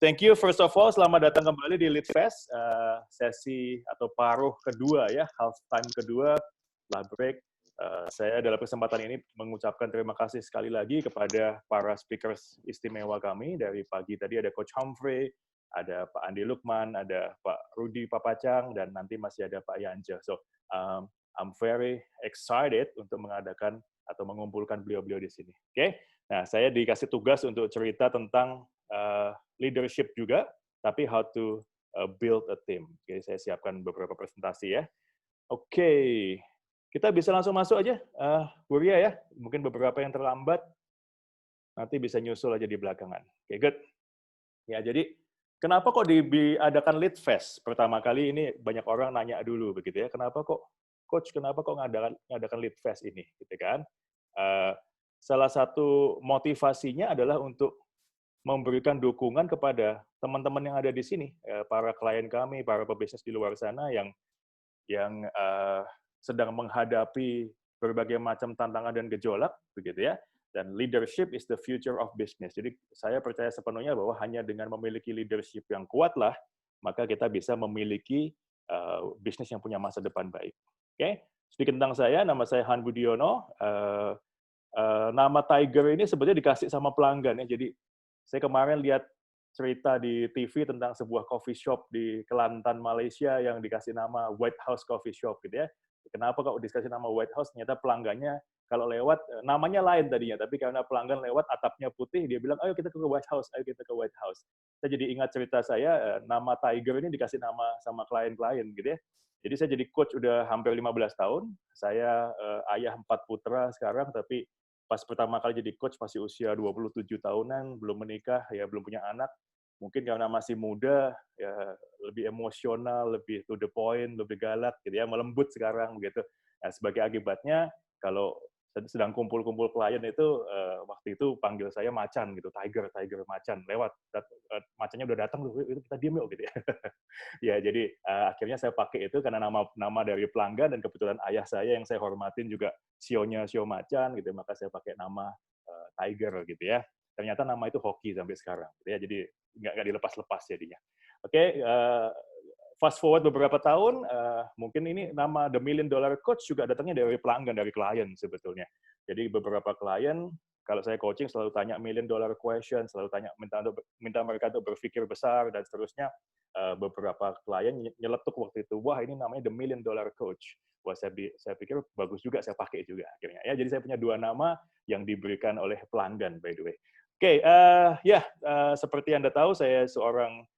Thank you first of all, selamat datang kembali di LeadFest, sesi atau paruh kedua ya, half time kedua, setelah break. Saya dalam kesempatan ini mengucapkan terima kasih sekali lagi kepada para speakers istimewa kami. Dari pagi tadi ada Coach Humphrey, ada Pak Andi Lukman, ada Pak Rudi Papacang, dan nanti masih ada Pak Yanja. So, I'm very excited untuk mengadakan atau mengumpulkan beliau-beliau di sini. Oke, nah saya dikasih tugas untuk cerita tentang leadership juga, tapi how to build a team. Jadi saya siapkan beberapa presentasi ya. Oke, kita bisa langsung masuk aja, Bu Ria ya. Mungkin beberapa yang terlambat, nanti bisa nyusul aja di belakangan. Oke, good. Ya, jadi kenapa kok diadakan LeadFest? Pertama kali ini banyak orang nanya dulu begitu ya, kenapa kok Coach, kenapa kok ngadakan LeadFest ini, gitu kan? Salah satu motivasinya adalah untuk memberikan dukungan kepada teman-teman yang ada di sini, para klien kami, para pebisnis di luar sana yang sedang menghadapi berbagai macam tantangan dan gejolak, begitu ya. Dan leadership is the future of business. Jadi saya percaya sepenuhnya bahwa hanya dengan memiliki leadership yang kuat lah, maka kita bisa memiliki bisnis yang punya masa depan baik. Oke, sedikit tentang saya, nama saya Han Budiono. Nama Tiger ini sebenarnya dikasih sama pelanggan ya. Jadi saya kemarin lihat cerita di TV tentang sebuah coffee shop di Kelantan, Malaysia yang dikasih nama White House Coffee Shop gitu ya. Kenapa kok dikasih nama White House? Ternyata pelanggannya kalau lewat, namanya lain tadinya, tapi karena pelanggan lewat atapnya putih, dia bilang, ayo kita ke White House, ayo kita ke White House. Saya jadi ingat cerita saya, nama Tiger ini dikasih nama sama klien-klien gitu ya. Jadi saya jadi coach udah hampir 15 tahun, saya ayah 4 putra sekarang, tapi pas pertama kali jadi coach masih usia 27 tahunan, belum menikah, ya belum punya anak. Mungkin karena masih muda, ya lebih emosional, lebih to the point, lebih galak, gitu ya, melembut sekarang begitu. Nah, sebagai akibatnya, kalau sedang kumpul-kumpul klien itu, waktu itu panggil saya macan gitu, Tiger macan, lewat, macannya udah datang, itu kita diem yuk gitu ya. Ya, jadi akhirnya saya pakai itu karena nama dari pelanggan dan kebetulan ayah saya yang saya hormatin juga sionya sio macan gitu, maka saya pakai nama Tiger gitu ya. Ternyata nama itu hoki sampai sekarang gitu ya. Jadi nggak dilepas-lepas jadinya. Oke, fast forward beberapa tahun, mungkin ini nama The $1 Million Coach juga datangnya dari pelanggan, dari klien sebetulnya. Jadi beberapa klien, kalau saya coaching selalu tanya $1 million question, selalu minta mereka untuk berpikir besar dan seterusnya. Beberapa klien nyeletuk waktu itu, wah ini namanya The $1 Million Coach. Wah saya pikir bagus juga, saya pakai juga akhirnya. Ya, jadi saya punya 2 nama yang diberikan oleh pelanggan, by the way. Oke, seperti Anda tahu, saya seorang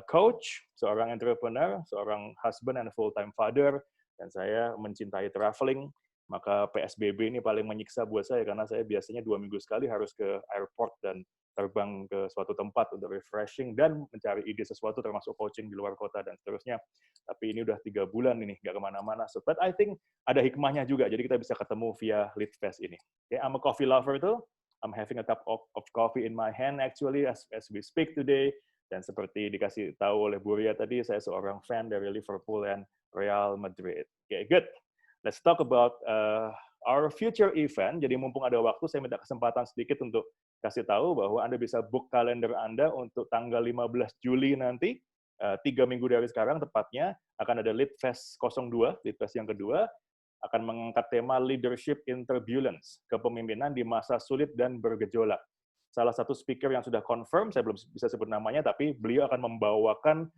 coach, seorang entrepreneur, seorang husband and full-time father, dan saya mencintai traveling. Maka PSBB ini paling menyiksa buat saya, karena saya biasanya 2 minggu sekali harus ke airport dan terbang ke suatu tempat untuk refreshing dan mencari ide sesuatu, termasuk coaching di luar kota dan seterusnya. Tapi ini udah 3 bulan ini, nggak kemana-mana. So, but I think ada hikmahnya juga, jadi kita bisa ketemu via LeadFest ini. Okay, I'm a coffee lover too. I'm having a cup of coffee in my hand actually as we speak today. Dan seperti dikasih tahu oleh Bu Ria tadi, saya seorang fan dari Liverpool dan Real Madrid. Okay, good. Let's talk about our future event. Jadi mumpung ada waktu, saya minta kesempatan sedikit untuk kasih tahu bahwa Anda bisa book kalender Anda untuk tanggal 15 Juli nanti, 3 minggu dari sekarang tepatnya, akan ada LeadFest 02, LeadFest yang kedua, akan mengangkat tema Leadership in Turbulence, kepemimpinan di masa sulit dan bergejolak. Salah satu speaker yang sudah confirm, saya belum bisa sebut namanya, tapi beliau akan membawakan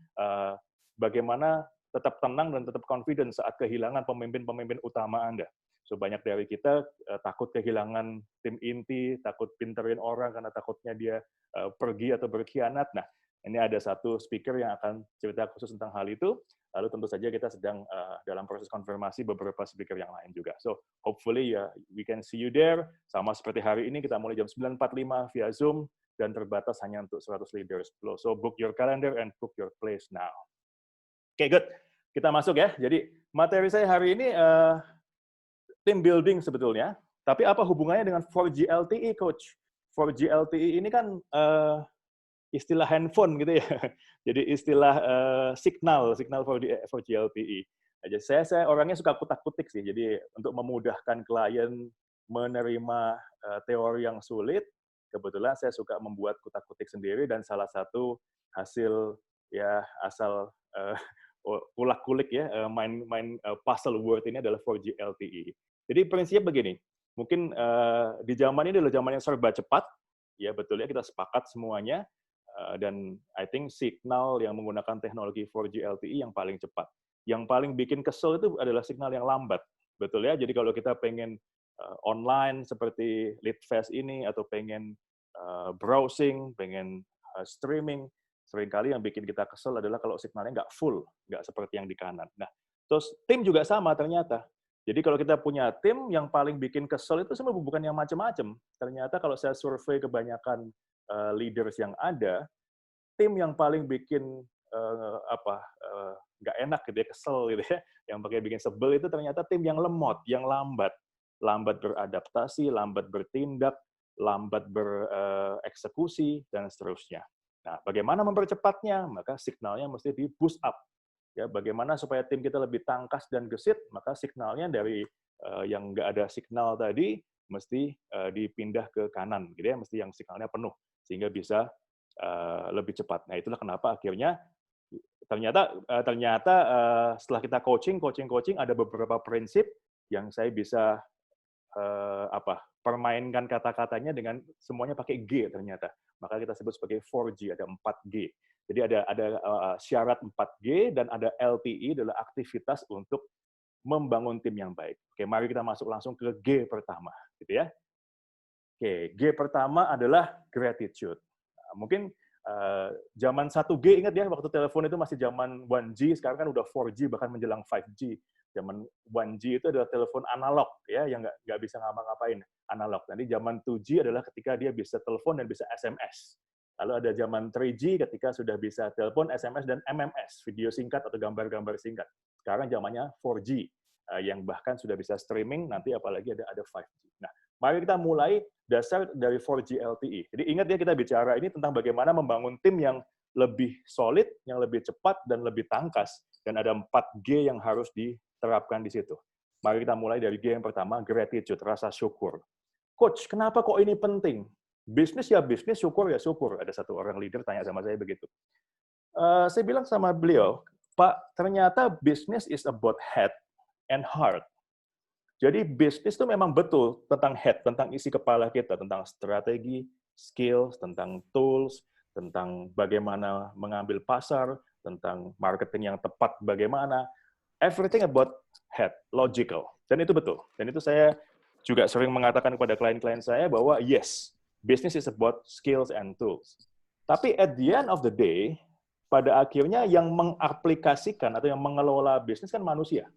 bagaimana tetap tenang dan tetap confident saat kehilangan pemimpin-pemimpin utama Anda. So, banyak dari kita takut kehilangan tim inti, takut pinterin orang karena takutnya dia pergi atau berkhianat. Nah, ini ada satu speaker yang akan cerita khusus tentang hal itu. Lalu tentu saja kita sedang dalam proses konfirmasi beberapa speaker yang lain juga. So, hopefully we can see you there. Sama seperti hari ini, kita mulai jam 9.45 via Zoom, dan terbatas hanya untuk 100 leaders. So, book your calendar and book your place now. Oke, good. Kita masuk ya. Jadi, materi saya hari ini team building sebetulnya. Tapi apa hubungannya dengan 4G LTE, Coach? 4G LTE ini kan istilah handphone gitu ya. Jadi istilah signal 4G LTE. Jadi saya orangnya suka kutak-kutik sih. Jadi untuk memudahkan klien menerima teori yang sulit, kebetulan saya suka membuat kutak-kutik sendiri dan salah satu hasil ya asal kulak-kulik ya main puzzle word ini adalah 4G LTE. Jadi prinsipnya begini, mungkin di zaman ini adalah zaman yang serba cepat, ya betul ya kita sepakat semuanya, dan I think signal yang menggunakan teknologi 4G LTE yang paling cepat. Yang paling bikin kesel itu adalah signal yang lambat, betul ya. Jadi kalau kita pengen online seperti Leadfast ini atau pengen browsing, pengen streaming, seringkali yang bikin kita kesel adalah kalau signalnya nggak full, nggak seperti yang di kanan. Nah, terus tim juga sama ternyata. Jadi kalau kita punya tim, yang paling bikin kesel itu semua bukan yang macam-macam. Ternyata kalau saya survei kebanyakan leaders yang ada, tim yang paling bikin nggak enak gitu ya, kesel gitu ya, yang pakai bikin sebel itu ternyata tim yang lemot, yang lambat beradaptasi, lambat bertindak, lambat bereksekusi dan seterusnya. Nah, bagaimana mempercepatnya? Maka signalnya mesti di boost up. Ya, bagaimana supaya tim kita lebih tangkas dan gesit? Maka signalnya dari yang nggak ada signal tadi mesti dipindah ke kanan, gitu ya, mesti yang signalnya penuh sehingga bisa lebih cepat. Nah, itulah kenapa akhirnya ternyata setelah kita coaching ada beberapa prinsip yang saya bisa permainkan kata-katanya dengan semuanya pakai G ternyata. Maka kita sebut sebagai 4G, ada 4G. Jadi ada syarat 4G dan ada LTE adalah aktivitas untuk membangun tim yang baik. Oke, mari kita masuk langsung ke G pertama, gitu ya. Oke, G pertama adalah gratitude. Nah, mungkin zaman 1G, ingat ya, waktu telepon itu masih zaman 1G, sekarang kan udah 4G, bahkan menjelang 5G. Zaman 1G itu adalah telepon analog, ya, yang nggak bisa ngapa-ngapain, analog. Nanti zaman 2G adalah ketika dia bisa telepon dan bisa SMS. Lalu ada zaman 3G ketika sudah bisa telepon, SMS, dan MMS, video singkat atau gambar-gambar singkat. Sekarang zamannya 4G, yang bahkan sudah bisa streaming, nanti apalagi ada 5G. Nah, mari kita mulai dasar dari 4G LTE. Jadi ingat ya, kita bicara ini tentang bagaimana membangun tim yang lebih solid, yang lebih cepat, dan lebih tangkas. Dan ada 4G yang harus diterapkan di situ. Mari kita mulai dari G yang pertama, gratitude, rasa syukur. Coach, kenapa kok ini penting? Bisnis ya bisnis, syukur ya syukur. Ada satu orang leader tanya sama saya begitu. Saya bilang sama beliau, Pak, ternyata bisnis is about head and heart. Jadi bisnis itu memang betul tentang head, tentang isi kepala kita, tentang strategi, skills, tentang tools, tentang bagaimana mengambil pasar, tentang marketing yang tepat bagaimana. Everything about head, logical. Dan itu betul. Dan itu saya juga sering mengatakan kepada klien-klien saya bahwa yes, business is about skills and tools. Tapi at the end of the day, pada akhirnya yang mengaplikasikan atau yang mengelola bisnis kan manusia.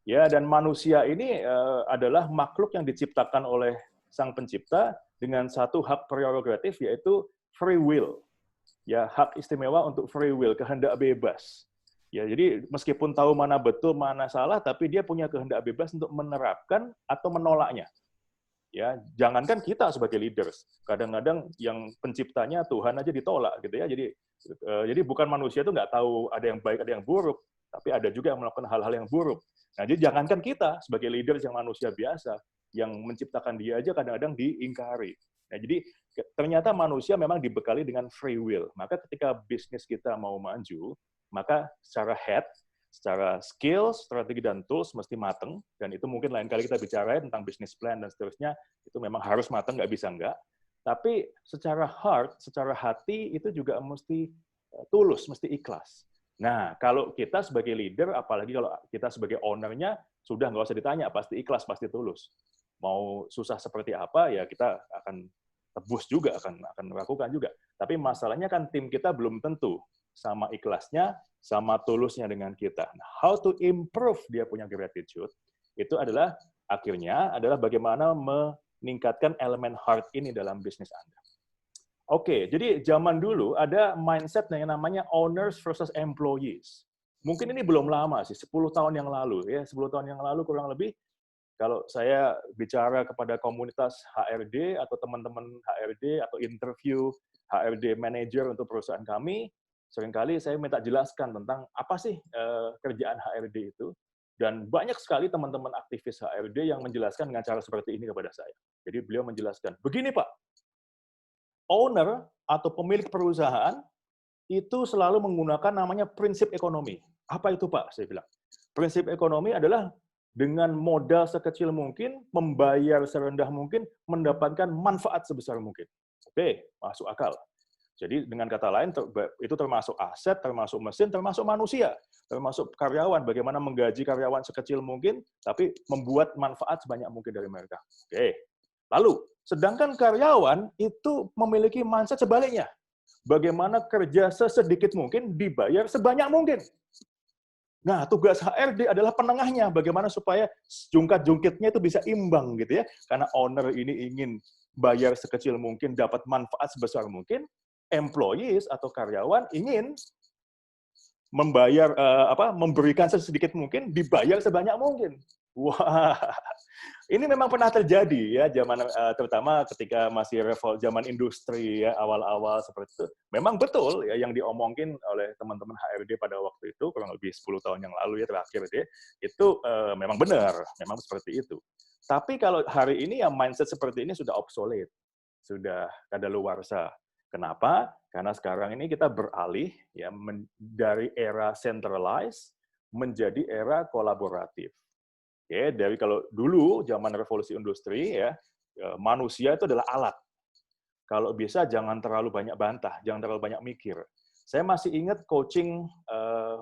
Ya, dan manusia ini adalah makhluk yang diciptakan oleh Sang Pencipta dengan satu hak prerogatif, yaitu free will. Ya, hak istimewa untuk free will, kehendak bebas. Ya, jadi meskipun tahu mana betul, mana salah, tapi dia punya kehendak bebas untuk menerapkan atau menolaknya. Ya, jangankan kita sebagai leaders, kadang-kadang yang penciptanya Tuhan aja ditolak gitu ya. Jadi bukan manusia itu nggak tahu ada yang baik, ada yang buruk, tapi ada juga yang melakukan hal-hal yang buruk. Nah, jadi jangankan kita sebagai leaders yang manusia biasa, yang menciptakan dia aja kadang-kadang diingkari. Nah, jadi ternyata manusia memang dibekali dengan free will. Maka ketika bisnis kita mau maju, maka secara head, secara skills, strategi, dan tools mesti mateng, dan itu mungkin lain kali kita bicara tentang business plan dan seterusnya, itu memang harus mateng, nggak bisa nggak. Tapi secara heart, secara hati, itu juga mesti tulus, mesti ikhlas. Nah, kalau kita sebagai leader, apalagi kalau kita sebagai owner-nya, sudah nggak usah ditanya, pasti ikhlas, pasti tulus. Mau susah seperti apa, ya kita akan tebus juga, akan melakukan juga. Tapi masalahnya kan tim kita belum tentu sama ikhlasnya, sama tulusnya dengan kita. Nah, how to improve dia punya gratitude, itu adalah akhirnya adalah bagaimana meningkatkan elemen heart ini dalam bisnis Anda. Oke, jadi zaman dulu ada mindset yang namanya owners versus employees. Mungkin ini belum lama sih, 10 tahun yang lalu. Ya, 10 tahun yang lalu kurang lebih, kalau saya bicara kepada komunitas HRD atau teman-teman HRD atau interview HRD manager untuk perusahaan kami, seringkali saya minta jelaskan tentang apa sih kerjaan HRD itu. Dan banyak sekali teman-teman aktivis HRD yang menjelaskan dengan cara seperti ini kepada saya. Jadi beliau menjelaskan, begini Pak, owner atau pemilik perusahaan itu selalu menggunakan namanya prinsip ekonomi. Apa itu, Pak? Saya bilang. Prinsip ekonomi adalah dengan modal sekecil mungkin, membayar serendah mungkin, mendapatkan manfaat sebesar mungkin. Oke, masuk akal. Jadi dengan kata lain, itu termasuk aset, termasuk mesin, termasuk manusia, termasuk karyawan. Bagaimana menggaji karyawan sekecil mungkin, tapi membuat manfaat sebanyak mungkin dari mereka. Oke. Lalu, sedangkan karyawan itu memiliki mindset sebaliknya. Bagaimana kerja sesedikit mungkin dibayar sebanyak mungkin. Nah, tugas HRD adalah penengahnya, bagaimana supaya jungkat-jungkitnya itu bisa imbang gitu ya. Karena owner ini ingin bayar sekecil mungkin, dapat manfaat sebesar mungkin, employees atau karyawan ingin membayar memberikan sesedikit mungkin, dibayar sebanyak mungkin. Wah, ini memang pernah terjadi ya, terutama ketika masih zaman industri ya, awal-awal seperti itu. Memang betul ya yang diomongin oleh teman-teman HRD pada waktu itu, kurang lebih 10 tahun yang lalu ya terakhir ya, itu memang benar, memang seperti itu. Tapi kalau hari ini ya mindset seperti ini sudah obsolete, sudah kadaluarsa. Kenapa? Karena sekarang ini kita beralih ya dari era centralized menjadi era kolaboratif. Ya, dari kalau dulu zaman revolusi industri ya, manusia itu adalah alat. Kalau bisa jangan terlalu banyak bantah, jangan terlalu banyak mikir. Saya masih ingat coaching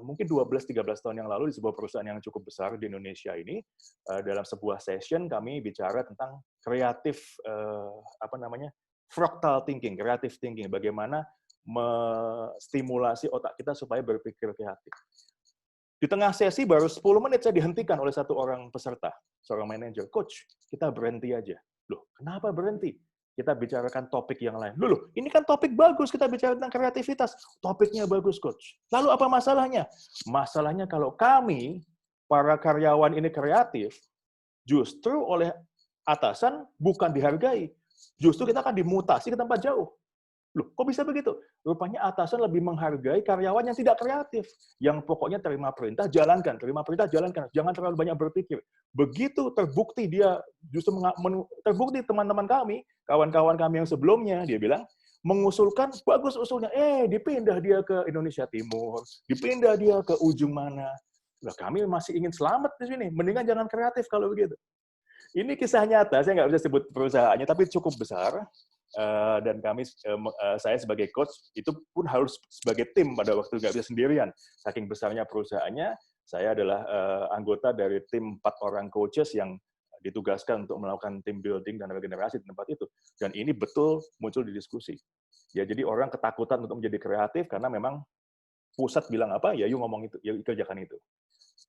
mungkin 12-13 tahun yang lalu di sebuah perusahaan yang cukup besar di Indonesia ini, dalam sebuah session kami bicara tentang kreatif fractal thinking, creative thinking, bagaimana menstimulasi otak kita supaya berpikir kreatif. Di tengah sesi baru 10 menit saya dihentikan oleh satu orang peserta, seorang manajer. Coach, kita berhenti aja. Loh, kenapa berhenti? Kita bicarakan topik yang lain. Loh, ini kan topik bagus, kita bicara tentang kreativitas. Topiknya bagus, Coach. Lalu apa masalahnya? Masalahnya kalau kami, para karyawan ini kreatif, justru oleh atasan bukan dihargai. Justru kita akan dimutasi ke tempat jauh. Loh, kok bisa begitu? Rupanya atasan lebih menghargai karyawan yang tidak kreatif. Yang pokoknya terima perintah, jalankan. Terima perintah, jalankan. Jangan terlalu banyak berpikir. Begitu terbukti dia, justru terbukti teman-teman kami, kawan-kawan kami yang sebelumnya, dia bilang, mengusulkan, bagus usulnya, dipindah dia ke Indonesia Timur, dipindah dia ke ujung mana. Lah, kami masih ingin selamat di sini. Mendingan jangan kreatif kalau begitu. Ini kisah nyata, saya nggak bisa sebut perusahaannya, tapi cukup besar. Dan saya sebagai coach, itu pun harus sebagai tim pada waktu nggak bisa sendirian. Saking besarnya perusahaannya, saya adalah anggota dari tim 4 orang coaches yang ditugaskan untuk melakukan team building dan regenerasi di tempat itu. Dan ini betul muncul di diskusi. Ya, jadi orang ketakutan untuk menjadi kreatif karena memang pusat bilang apa, ya yuk ngomong itu, ya kerjakan itu.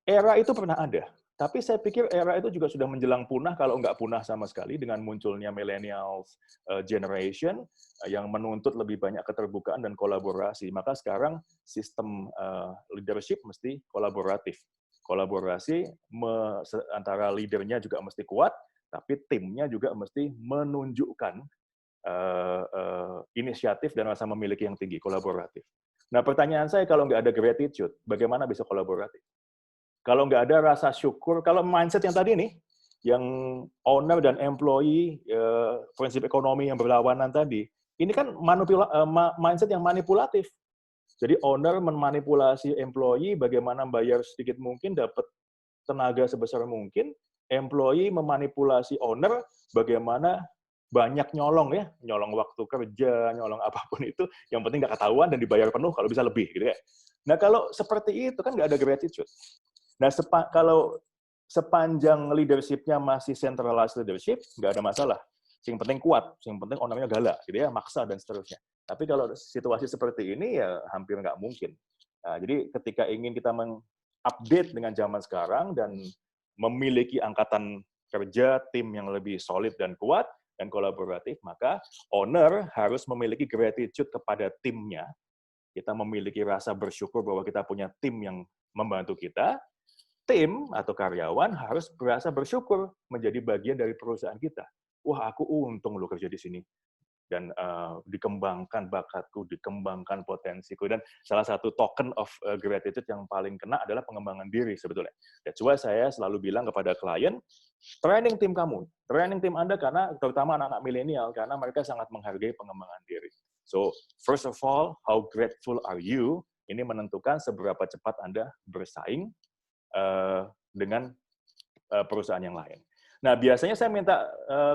Era itu pernah ada, tapi saya pikir era itu juga sudah menjelang punah, kalau nggak punah sama sekali, dengan munculnya millennials generation yang menuntut lebih banyak keterbukaan dan kolaborasi. Maka sekarang sistem leadership mesti kolaboratif. Kolaborasi antara leadernya juga mesti kuat, tapi timnya juga mesti menunjukkan inisiatif dan rasa memiliki yang tinggi, kolaboratif. Nah, pertanyaan saya, kalau nggak ada gratitude, bagaimana bisa kolaboratif? Kalau nggak ada rasa syukur, kalau mindset yang tadi nih, yang owner dan employee, prinsip ekonomi yang berlawanan tadi, ini kan mindset yang manipulatif. Jadi owner memanipulasi employee, bagaimana bayar sedikit mungkin, dapat tenaga sebesar mungkin, employee memanipulasi owner, bagaimana banyak nyolong ya, nyolong waktu kerja, nyolong apapun itu, yang penting nggak ketahuan dan dibayar penuh, kalau bisa lebih, gitu ya. Nah, kalau seperti itu kan nggak ada gratitude. Nah, kalau sepanjang leadership-nya masih centralized leadership, nggak ada masalah. Yang penting kuat, yang penting ownernya galak, gitu ya, maksa dan seterusnya. Tapi kalau situasi seperti ini ya hampir nggak mungkin. Nah, jadi ketika ingin kita mengupdate dengan zaman sekarang dan memiliki angkatan kerja, tim yang lebih solid dan kuat dan kolaboratif, maka owner harus memiliki gratitude kepada timnya. Kita memiliki rasa bersyukur bahwa kita punya tim yang membantu kita. Tim atau karyawan harus berasa bersyukur menjadi bagian dari perusahaan kita. Wah, aku untung loh kerja di sini. dan dikembangkan bakatku, dikembangkan potensiku. Dan salah satu token of gratitude yang paling kena adalah pengembangan diri sebetulnya. That's why saya selalu bilang kepada klien, training tim kamu, training tim Anda, karena terutama anak-anak milenial, karena mereka sangat menghargai pengembangan diri. So, first of all, how grateful are you? Ini menentukan seberapa cepat Anda bersaing dengan perusahaan yang lain. Nah, biasanya saya minta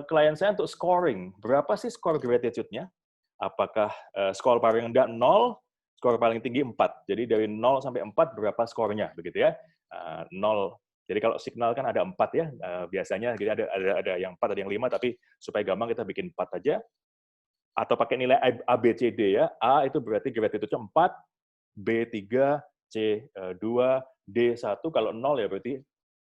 klien saya untuk scoring. Berapa sih skor gratitude-nya? Apakah skor paling rendah 0, skor paling tinggi 4. Jadi dari 0 sampai 4 berapa skornya, begitu ya. 0. Jadi kalau signal kan ada 4 ya, biasanya jadi ada yang 4, ada yang 5, tapi supaya gampang kita bikin 4 aja. Atau pakai nilai A, B, C, D ya. A itu berarti gratitude-nya 4, B 3, C 2, D 1, kalau 0 ya berarti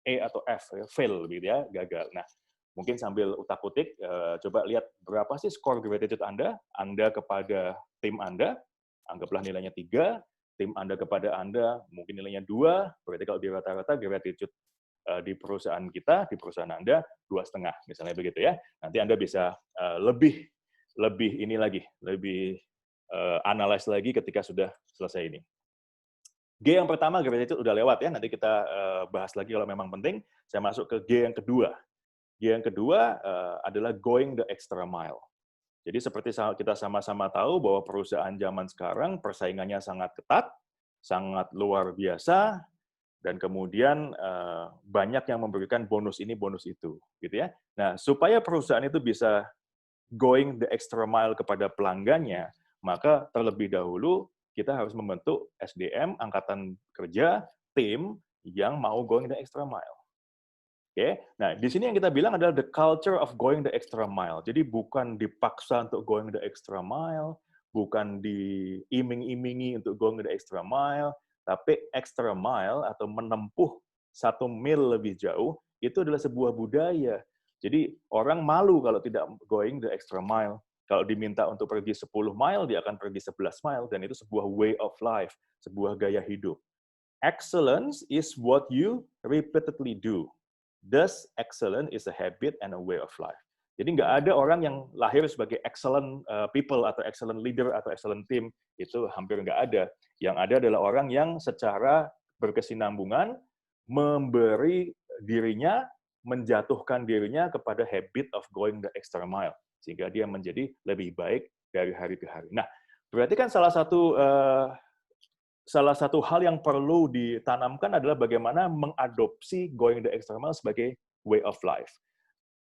E atau F, fail gitu ya, gagal. Nah, mungkin sambil utak-utik, coba lihat berapa sih skor gratitude Anda kepada tim Anda, anggaplah nilainya 3, tim Anda kepada Anda mungkin nilainya 2, berarti kalau di rata-rata gratitude di perusahaan kita, di perusahaan Anda, 2,5, misalnya begitu ya. Nanti Anda bisa lebih ini lagi, lebih analyze lagi ketika sudah selesai ini. G yang pertama, gratitude udah lewat ya, nanti kita bahas lagi kalau memang penting. Saya masuk ke G yang kedua. G yang kedua adalah going the extra mile. Jadi seperti kita sama-sama tahu bahwa perusahaan zaman sekarang persaingannya sangat ketat, sangat luar biasa, dan kemudian banyak yang memberikan bonus ini, bonus itu, gitu ya. Nah, supaya perusahaan itu bisa going the extra mile kepada pelanggannya, maka terlebih dahulu kita harus membentuk SDM, angkatan kerja, tim yang mau going the extra mile. Oke, nah di sini yang kita bilang adalah the culture of going the extra mile. Jadi bukan dipaksa untuk going the extra mile, bukan diiming-imingi untuk going the extra mile, tapi extra mile atau menempuh 1 mil lebih jauh, itu adalah sebuah budaya. Jadi orang malu kalau tidak going the extra mile. Kalau diminta untuk pergi 10 mile, dia akan pergi 11 mile, dan itu sebuah way of life, sebuah gaya hidup. Excellence is what you repeatedly do. Thus, excellence is a habit and a way of life. Jadi nggak ada orang yang lahir sebagai excellent people atau excellent leader atau excellent team, itu hampir nggak ada. Yang ada adalah orang yang secara berkesinambungan memberi dirinya, menjatuhkan dirinya kepada habit of going the extra mile, sehingga dia menjadi lebih baik dari hari ke hari. Nah, berarti kan salah satu hal yang perlu ditanamkan adalah bagaimana mengadopsi going the extra mile sebagai way of life.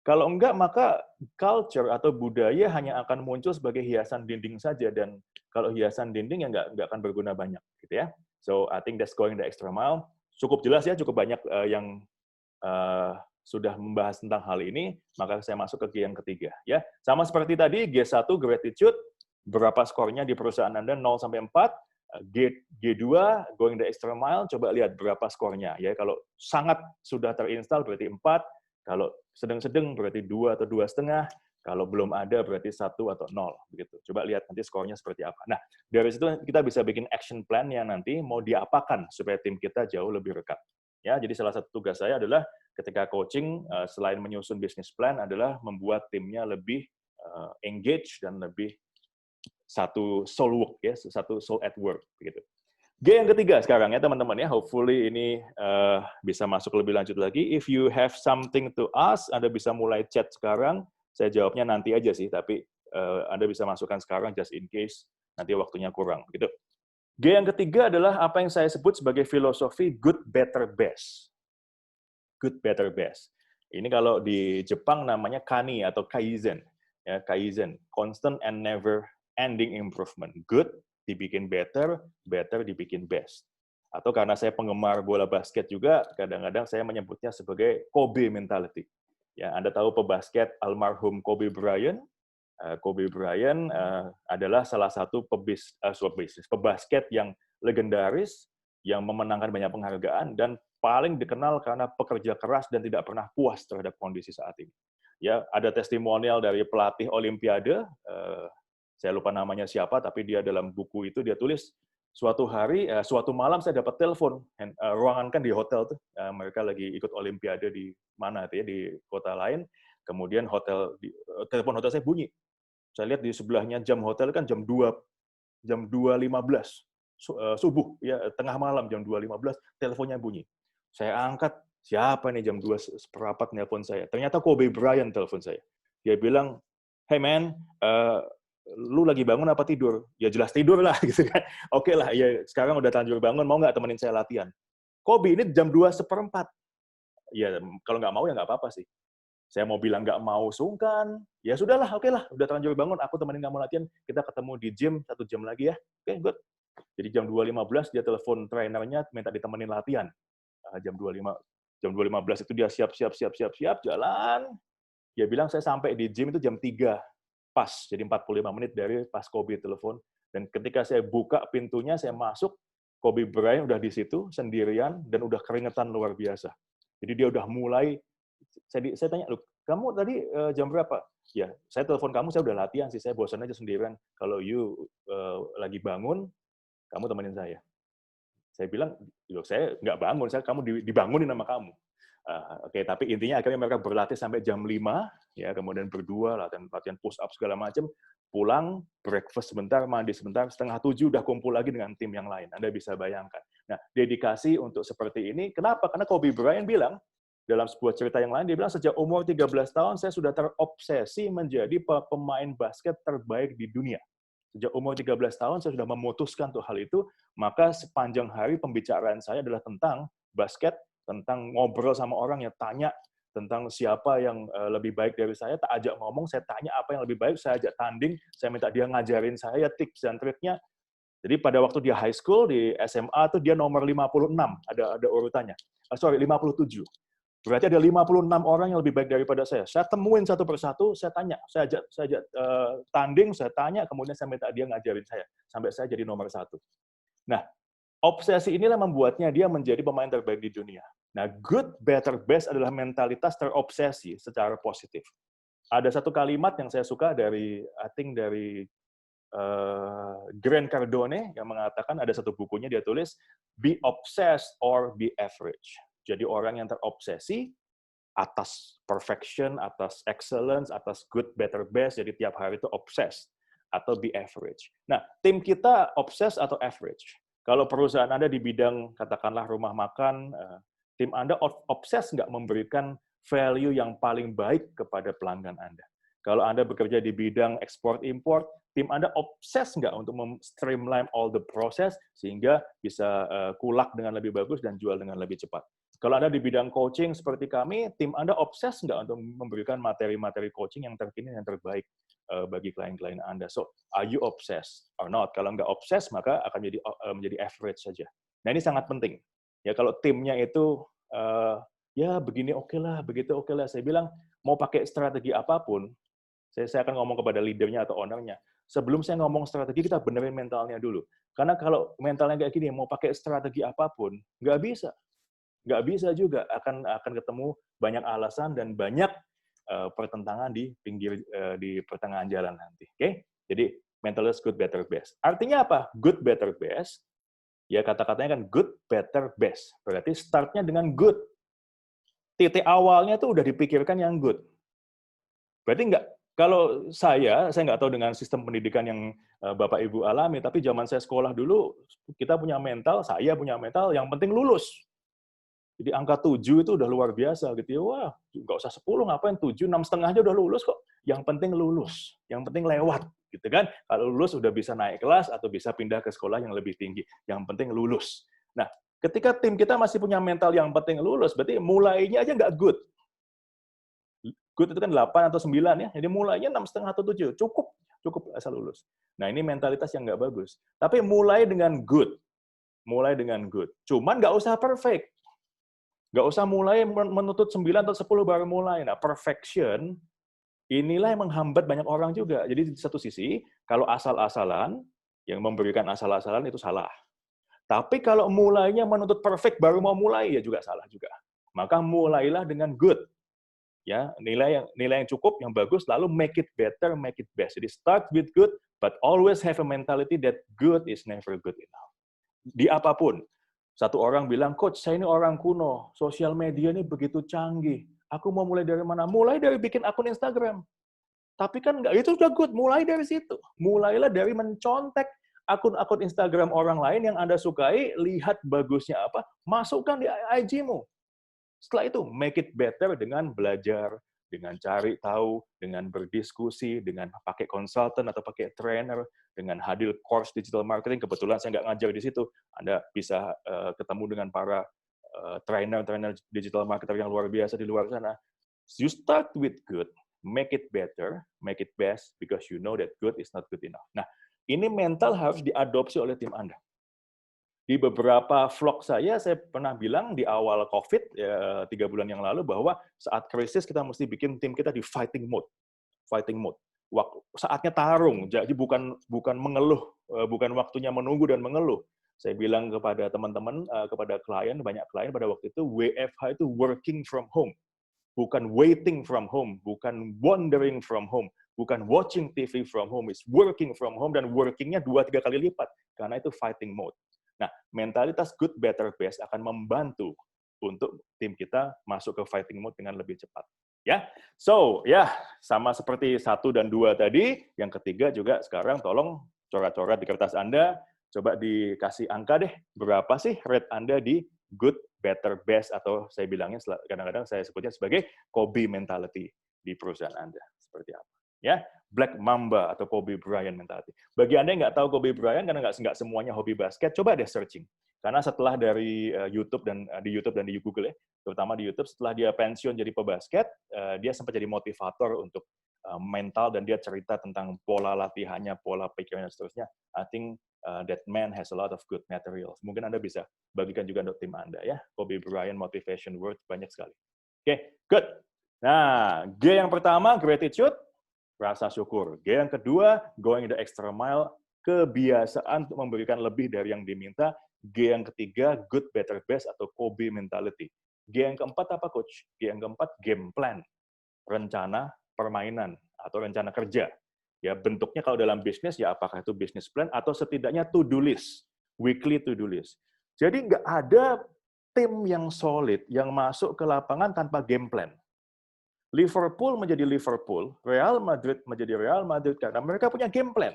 Kalau enggak, maka culture atau budaya hanya akan muncul sebagai hiasan dinding saja, dan kalau hiasan dinding ya nggak akan berguna banyak, gitu ya. So I think that's going the extra mile. Cukup jelas ya, cukup banyak yang sudah membahas tentang hal ini, maka saya masuk ke G yang ketiga. Ya, sama seperti tadi, G1 gratitude, berapa skornya di perusahaan Anda 0 sampai 4. G2 going the extra mile, coba lihat berapa skornya. Ya, kalau sangat sudah terinstall berarti 4, kalau sedang-sedang berarti 2 atau 2,5, kalau belum ada berarti 1 atau 0, begitu. Coba lihat nanti skornya seperti apa. Nah, dari situ kita bisa bikin action plan yang nanti mau diapakan supaya tim kita jauh lebih rekat. Ya, jadi salah satu tugas saya adalah ketika coaching, selain menyusun business plan, adalah membuat timnya lebih engage dan lebih satu soul work, ya, satu soul at work, begitu. G yang ketiga sekarang ya teman-teman ya, hopefully ini bisa masuk lebih lanjut lagi. If you have something to ask, Anda bisa mulai chat sekarang. Saya jawabnya nanti aja sih, tapi Anda bisa masukkan sekarang just in case nanti waktunya kurang, gitu. G yang ketiga adalah apa yang saya sebut sebagai filosofi good, better, best. Good, better, best. Ini kalau di Jepang namanya kani atau kaizen. Ya, kaizen, constant and never ending improvement. Good dibikin better, better dibikin best. Atau karena saya penggemar bola basket juga, kadang-kadang saya menyebutnya sebagai Kobe mentality. Ya, Anda tahu pebasket almarhum Kobe Bryant. Kobe Bryant adalah salah satu pebasket yang legendaris, yang memenangkan banyak penghargaan, dan paling dikenal karena pekerja keras dan tidak pernah puas terhadap kondisi saat ini. Ya, ada testimonial dari pelatih Olimpiade, saya lupa namanya siapa, tapi dia dalam buku itu dia tulis, suatu hari, suatu malam saya dapat telepon, ruangan kan di hotel tuh, mereka lagi ikut Olimpiade di mana tuh ya, di kota lain, kemudian telepon hotel saya bunyi. Saya lihat di sebelahnya jam hotel kan jam 2.15 subuh, ya tengah malam jam 2.15 teleponnya bunyi. Saya angkat, siapa nih jam 2 seperempat nelpon saya. Ternyata Kobe Bryant telepon saya. Dia bilang, "Hey man, lu lagi bangun apa tidur?" Ya jelas tidur lah gitu kan. Oke lah, ya sekarang udah terlanjur bangun, mau nggak temenin saya latihan? Kobe ini jam 2 seperempat. Ya kalau nggak mau ya nggak apa-apa sih. Saya mau bilang nggak mau sungkan, ya sudahlah, oke lah, udah terlanjur bangun, aku temenin kamu latihan, kita ketemu di gym 1 jam lagi ya. Oke, good. Jadi jam 2.15 dia telepon trainernya minta ditemenin latihan. Jam 2.15 itu dia siap jalan. Dia bilang saya sampai di gym itu jam 3 pas. Jadi 45 menit dari pas Kobe telepon. Dan ketika saya buka pintunya, saya masuk, Kobe Bryant udah di situ sendirian dan udah keringetan luar biasa. Jadi dia udah mulai, saya tanya, "Loh, kamu tadi jam berapa?" "Ya, saya telepon kamu, saya udah latihan sih, saya bosan aja sendirian. Kalau you lagi bangun, kamu temenin saya." Saya bilang, "Loh, saya nggak bangun, kamu dibangunin sama kamu." Oke, tapi intinya akhirnya mereka berlatih sampai jam 5, ya, kemudian berdua, latihan push up segala macam, pulang, breakfast sebentar, mandi sebentar, 6:30 udah kumpul lagi dengan tim yang lain. Anda bisa bayangkan. Nah, dedikasi untuk seperti ini, kenapa? Karena Kobe Bryant bilang, dalam sebuah cerita yang lain, dia bilang, "Sejak umur 13 tahun, saya sudah terobsesi menjadi pemain basket terbaik di dunia. Sejak umur 13 tahun, saya sudah memutuskan untuk hal itu, maka sepanjang hari pembicaraan saya adalah tentang basket, tentang ngobrol sama orang yang tanya tentang siapa yang lebih baik dari saya, tak ajak ngomong, saya tanya apa yang lebih baik, saya ajak tanding, saya minta dia ngajarin saya tips dan triknya." Jadi pada waktu dia high school, di SMA tuh dia nomor 56, ada urutannya. Sorry, 57. Berarti ada 56 orang yang lebih baik daripada saya. Saya temuin satu persatu, saya tanya, saya ajak tanding, saya tanya, kemudian saya minta dia ngajarin saya, sampai saya jadi nomor 1. Nah, obsesi inilah membuatnya dia menjadi pemain terbaik di dunia. Nah, good, better, best adalah mentalitas terobsesi secara positif. Ada satu kalimat yang saya suka dari, I think dari Grant Cardone yang mengatakan, ada satu bukunya dia tulis, "Be obsessed or be average." Jadi orang yang terobsesi atas perfection, atas excellence, atas good, better, best, jadi tiap hari itu obsessed, atau be average. Nah, tim kita obsessed atau average? Kalau perusahaan Anda di bidang, katakanlah rumah makan, tim Anda obsessed nggak memberikan value yang paling baik kepada pelanggan Anda? Kalau Anda bekerja di bidang ekspor-import, tim Anda obses nggak untuk streamline all the process sehingga bisa kulak dengan lebih bagus dan jual dengan lebih cepat? Kalau Anda di bidang coaching seperti kami, tim Anda obses nggak untuk memberikan materi-materi coaching yang terkini, yang terbaik bagi klien-klien Anda? So, are you obsessed or not? Kalau nggak obses, maka akan menjadi average saja. Nah, ini sangat penting. Ya, kalau timnya itu, ya begini oke lah, begitu oke lah. Saya bilang, mau pakai strategi apapun, saya akan ngomong kepada leadernya atau ownernya, sebelum saya ngomong strategi, kita benerin mentalnya dulu. Karena kalau mentalnya kayak gini, mau pakai strategi apapun, nggak bisa. Nggak bisa juga, akan ketemu banyak alasan dan banyak pertentangan di pertengahan jalan nanti. Oke? Jadi, mentalist good, better, best. Artinya apa? Good, better, best. Ya, kata-katanya kan good, better, best. Berarti startnya dengan good. Titik awalnya tuh udah dipikirkan yang good. Berarti kalau saya nggak tahu dengan sistem pendidikan yang Bapak Ibu alami, tapi zaman saya sekolah dulu, kita punya mental, saya punya mental, yang penting lulus. Jadi angka 7 itu udah luar biasa gitu ya. Wah, nggak usah 10, ngapain 7, 6,5 aja udah lulus kok. Yang penting lulus, yang penting lewat, gitu kan. Kalau lulus udah bisa naik kelas atau bisa pindah ke sekolah yang lebih tinggi. Yang penting lulus. Nah, ketika tim kita masih punya mental yang penting lulus, berarti mulainya aja nggak good. Good itu kan 8 atau 9 ya, jadi mulainya 6,5 atau 7, cukup asal lulus. Nah, ini mentalitas yang nggak bagus. Tapi mulai dengan good. Cuman nggak usah perfect. Nggak usah mulai menuntut 9 atau 10 baru mulai. Nah, perfection, inilah yang menghambat banyak orang juga. Jadi di satu sisi, kalau asal-asalan, yang memberikan asal-asalan itu salah. Tapi kalau mulainya menuntut perfect baru mau mulai, ya juga salah juga. Maka mulailah dengan good. Ya, nilai yang cukup, yang bagus, lalu make it better, make it best. Jadi start with good, but always have a mentality that good is never good enough. Di apapun. Satu orang bilang, "Coach, saya ini orang kuno, sosial media ini begitu canggih. Aku mau mulai dari mana?" Mulai dari bikin akun Instagram. Tapi kan nggak, itu udah good. Mulai dari situ. Mulailah dari mencontek akun-akun Instagram orang lain yang Anda sukai, lihat bagusnya apa, masukkan di IG-mu. Setelah itu, make it better dengan belajar, dengan cari tahu, dengan berdiskusi, dengan pakai konsultan atau pakai trainer, dengan hadir course digital marketing. Kebetulan saya nggak ngajar di situ. Anda bisa ketemu dengan para trainer-trainer digital marketer yang luar biasa di luar sana. You start with good, make it better, make it best, because you know that good is not good enough. Nah, ini mental harus diadopsi oleh tim Anda. Di beberapa vlog saya pernah bilang di awal COVID, 3 bulan yang lalu, bahwa saat krisis kita mesti bikin tim kita di fighting mode. Fighting mode. Saatnya tarung, jadi bukan mengeluh, bukan waktunya menunggu dan mengeluh. Saya bilang kepada teman-teman, kepada klien, banyak klien pada waktu itu, WFH itu working from home. Bukan waiting from home, bukan wandering from home, bukan watching TV from home, it's working from home, dan working-nya 2-3 kali lipat, karena itu fighting mode. Nah, mentalitas good, better, best akan membantu untuk tim kita masuk ke fighting mode dengan lebih cepat. Ya, so ya sama seperti 1 dan 2 tadi, yang ketiga juga sekarang tolong coret-coret di kertas Anda, coba dikasih angka deh, berapa sih rate Anda di good, better, best, atau saya bilangnya kadang-kadang saya sebutnya sebagai Kobe mentality di perusahaan Anda. Seperti apa? Ya, Black Mamba atau Kobe Bryant mentality. Bagi Anda yang nggak tahu Kobe Bryant, karena nggak semuanya hobi basket, coba deh searching. Karena setelah dari YouTube dan di Google ya, terutama di YouTube, setelah dia pensiun jadi pebasket, dia sempat jadi motivator untuk mental, dan dia cerita tentang pola latihannya, pola pikirnya, dan seterusnya. I think that man has a lot of good materials. Mungkin Anda bisa bagikan juga untuk tim Anda ya. Kobe Bryant motivation word banyak sekali. Oke, good. Nah, G yang pertama, gratitude, rasa syukur. G yang kedua, going the extra mile, kebiasaan untuk memberikan lebih dari yang diminta. G yang ketiga, good, better, best, atau Kobe mentality. G yang keempat apa, Coach? G yang keempat, game plan. Rencana permainan atau rencana kerja. Ya, bentuknya kalau dalam bisnis, ya apakah itu business plan atau setidaknya to-do list, weekly to-do list. Jadi nggak ada tim yang solid yang masuk ke lapangan tanpa game plan. Liverpool menjadi Liverpool, Real Madrid menjadi Real Madrid karena mereka punya game plan.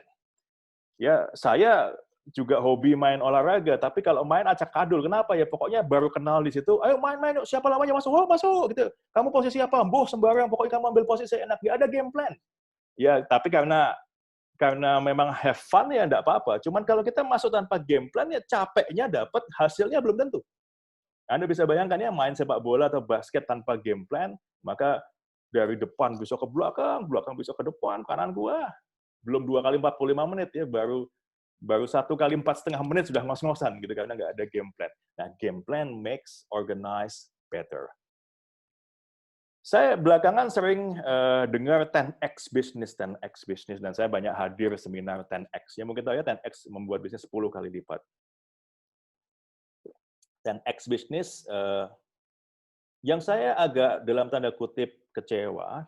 Ya, saya juga hobi main olahraga, tapi kalau main acak kadul. Kenapa ya? Pokoknya baru kenal di situ, ayo main-main, siapa namanya masuk, oh masuk, gitu. Kamu posisi apa? Boh, sembarang, pokoknya kamu ambil posisi enak. Nggak ada game plan. Ya, tapi karena memang have fun ya nggak apa-apa. Cuman kalau kita masuk tanpa game plan, ya capeknya dapat, hasilnya belum tentu. Anda bisa bayangkan ya, main sepak bola atau basket tanpa game plan, maka dari depan bisa ke belakang, belakang bisa ke depan, kanan gua. Belum 2 kali 45 menit ya, baru 1 kali 4,5 menit sudah ngos-ngosan gitu, karena nggak ada game plan. Nah, game plan makes organize better. Saya belakangan sering dengar 10x business, dan saya banyak hadir seminar 10x. Ya mungkin tahu ya, 10x membuat bisnis 10 kali lipat. 10x business, yang saya agak dalam tanda kutip kecewa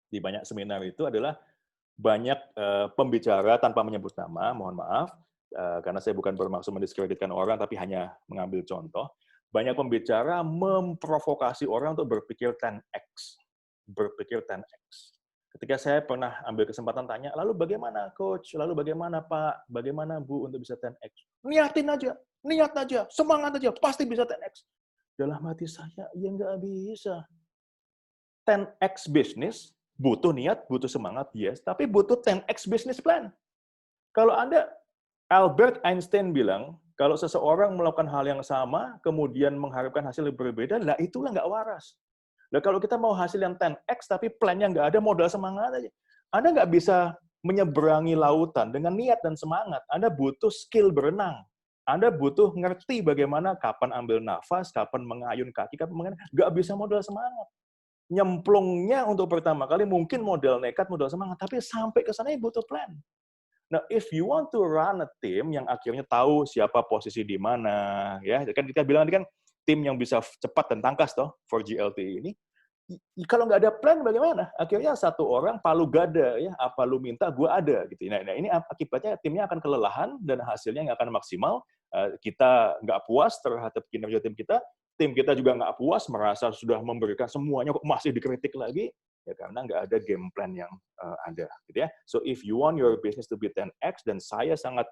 di banyak seminar itu adalah banyak pembicara tanpa menyebut nama, mohon maaf, karena saya bukan bermaksud mendiskreditkan orang, tapi hanya mengambil contoh. Banyak pembicara memprovokasi orang untuk berpikir 10x. Berpikir 10x. Ketika saya pernah ambil kesempatan tanya, lalu bagaimana Coach, lalu bagaimana Pak, bagaimana Bu untuk bisa 10x? Niatin aja, niat aja, semangat aja, pasti bisa 10x. Dalam hati saya, ya nggak bisa. 10x business, butuh niat, butuh semangat, yes, tapi butuh 10x business plan. Kalau Anda, Albert Einstein bilang, kalau seseorang melakukan hal yang sama, kemudian mengharapkan hasil yang berbeda, lah itulah nggak waras. Nah, kalau kita mau hasil yang 10x, tapi plan-nya nggak ada, modal semangat aja. Anda nggak bisa menyeberangi lautan dengan niat dan semangat. Anda butuh skill berenang. Anda butuh ngerti bagaimana kapan ambil nafas, kapan mengayun kaki, kapan mengenai. Nggak bisa modal semangat. Nyemplungnya untuk pertama kali mungkin modal nekat, modal semangat, tapi sampai ke sana butuh plan. Nah, if you want to run a team yang akhirnya tahu siapa posisi di mana, ya kan kita bilang tadi kan tim yang bisa cepat dan tangkas toh, 4GLT ini. Kalau nggak ada plan bagaimana? Akhirnya satu orang palu gada ya, apa lu minta gua ada gitu. Nah ini akibatnya timnya akan kelelahan dan hasilnya nggak akan maksimal. Kita nggak puas terhadap kinerja tim kita juga nggak puas, merasa sudah memberikan semuanya kok masih dikritik lagi. Ya karena nggak ada game plan yang ada, gitu ya. So if you want your business to be 10x, dan saya sangat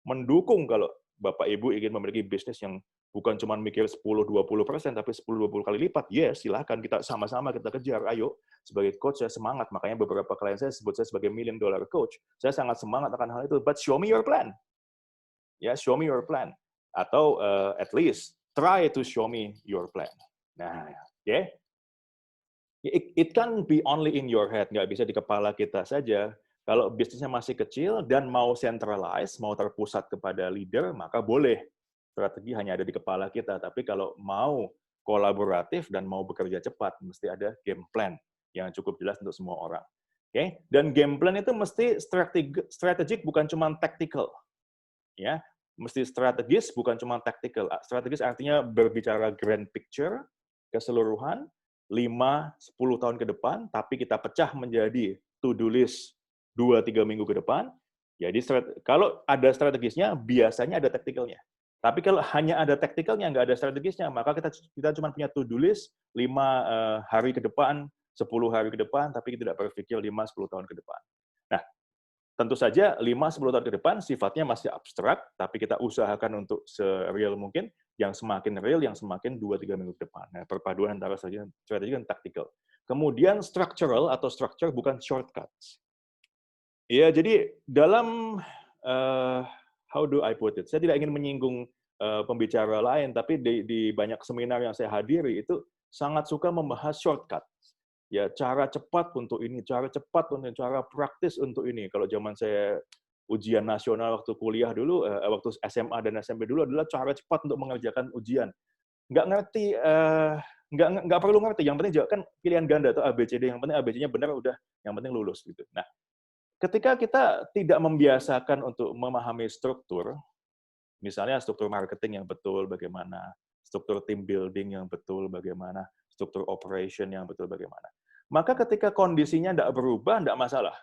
mendukung kalau Bapak Ibu ingin memiliki bisnis yang bukan cuma mikir 10-20%, tapi 10-20 kali lipat, yes, silakan kita sama-sama kita kejar. Ayo, sebagai coach saya semangat. Makanya beberapa klien saya sebut saya sebagai $1 million coach. Saya sangat semangat akan hal itu. But show me your plan. Ya, show me your plan. Atau at least try to show me your plan. Nah, oke. It can be only in your head, nggak bisa di kepala kita saja. Kalau bisnisnya masih kecil dan mau centralized, mau terpusat kepada leader, maka boleh. Strategi hanya ada di kepala kita. Tapi kalau mau kolaboratif dan mau bekerja cepat, mesti ada game plan yang cukup jelas untuk semua orang. Oke? Dan game plan itu mesti strategik, bukan cuma tactical. Ya, mesti strategis, bukan cuma tactical. Strategis artinya berbicara grand picture, keseluruhan, 5-10 tahun ke depan, tapi kita pecah menjadi to-do list 2-3 minggu ke depan. Jadi kalau ada strategisnya, biasanya ada tacticalnya. Tapi kalau hanya ada tacticalnya, nggak ada strategisnya, maka kita cuma punya to-do list 5 hari ke depan, 10 hari ke depan, tapi kita tidak berpikir 5-10 tahun ke depan. Nah, tentu saja 5-10 tahun ke depan sifatnya masih abstrak, tapi kita usahakan untuk se-real mungkin, yang semakin real, yang semakin 2-3 minggu ke depan. Nah, perpaduan antara strategi dan tactical. Kemudian structural atau structure bukan shortcuts. Ya, jadi dalam, how do I put it? Saya tidak ingin menyinggung pembicara lain, tapi di banyak seminar yang saya hadiri itu sangat suka membahas shortcut. Ya, cara cepat untuk ini, cara cepat untuk cara praktis untuk ini. Kalau zaman saya ujian nasional waktu kuliah dulu, waktu SMA dan SMP dulu adalah cara cepat untuk mengerjakan ujian. Nggak ngerti, nggak perlu ngerti. Yang penting kan pilihan ganda atau ABCD. Yang penting ABC-nya benar, udah. Yang penting lulus gitu. Nah, ketika kita tidak membiasakan untuk memahami struktur, misalnya struktur marketing yang betul bagaimana, struktur team building yang betul bagaimana, struktur operation yang betul bagaimana. Maka ketika kondisinya tidak berubah, tidak masalah.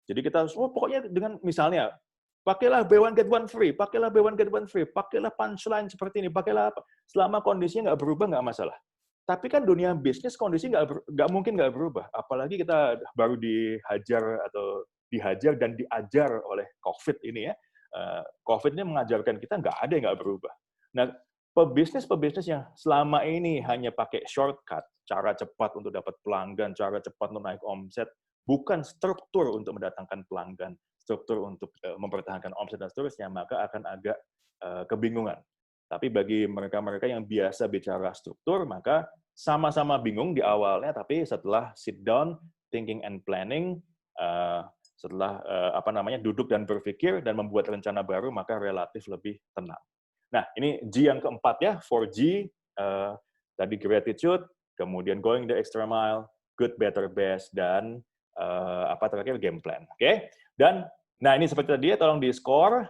Jadi kita harus, pokoknya dengan misalnya, pakailah buy one get one free, pakailah buy one get one free, pakailah punchline seperti ini, pakailah apa. Selama kondisinya nggak berubah, nggak masalah. Tapi kan dunia bisnis kondisi nggak mungkin nggak berubah. Apalagi kita baru dihajar dan diajar oleh COVID ini ya. COVID ini mengajarkan kita nggak ada yang nggak berubah. Nah, pebisnis yang selama ini hanya pakai shortcut, cara cepat untuk dapat pelanggan, cara cepat untuk naik omset, bukan struktur untuk mendatangkan pelanggan, struktur untuk mempertahankan omset dan seterusnya, maka akan agak kebingungan. Tapi bagi mereka-mereka yang biasa bicara struktur, maka sama-sama bingung di awalnya, tapi setelah sit down, thinking and planning, setelah duduk dan berpikir dan membuat rencana baru, maka relatif lebih tenang. Nah, ini G yang keempat ya, 4G, tadi gratitude, kemudian going the extra mile, good, better, best, dan terakhir game plan. Oke? Dan nah ini seperti tadi ya, tolong di-score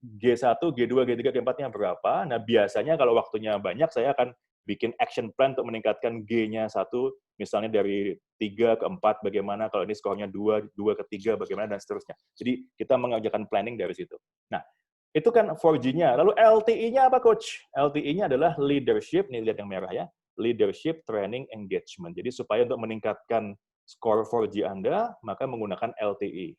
G1, G2, G3, G4-nya berapa. Nah, biasanya kalau waktunya banyak, saya akan bikin action plan untuk meningkatkan G-nya 1, misalnya dari 3 ke 4 bagaimana, kalau ini skornya 2 ke 3 bagaimana, dan seterusnya. Jadi kita mengerjakan planning dari situ. Nah, itu kan 4G-nya. Lalu LTI-nya apa, Coach? LTI-nya adalah leadership, nih lihat yang merah ya, leadership, training, engagement. Jadi supaya untuk meningkatkan skor 4G Anda, maka menggunakan LTI.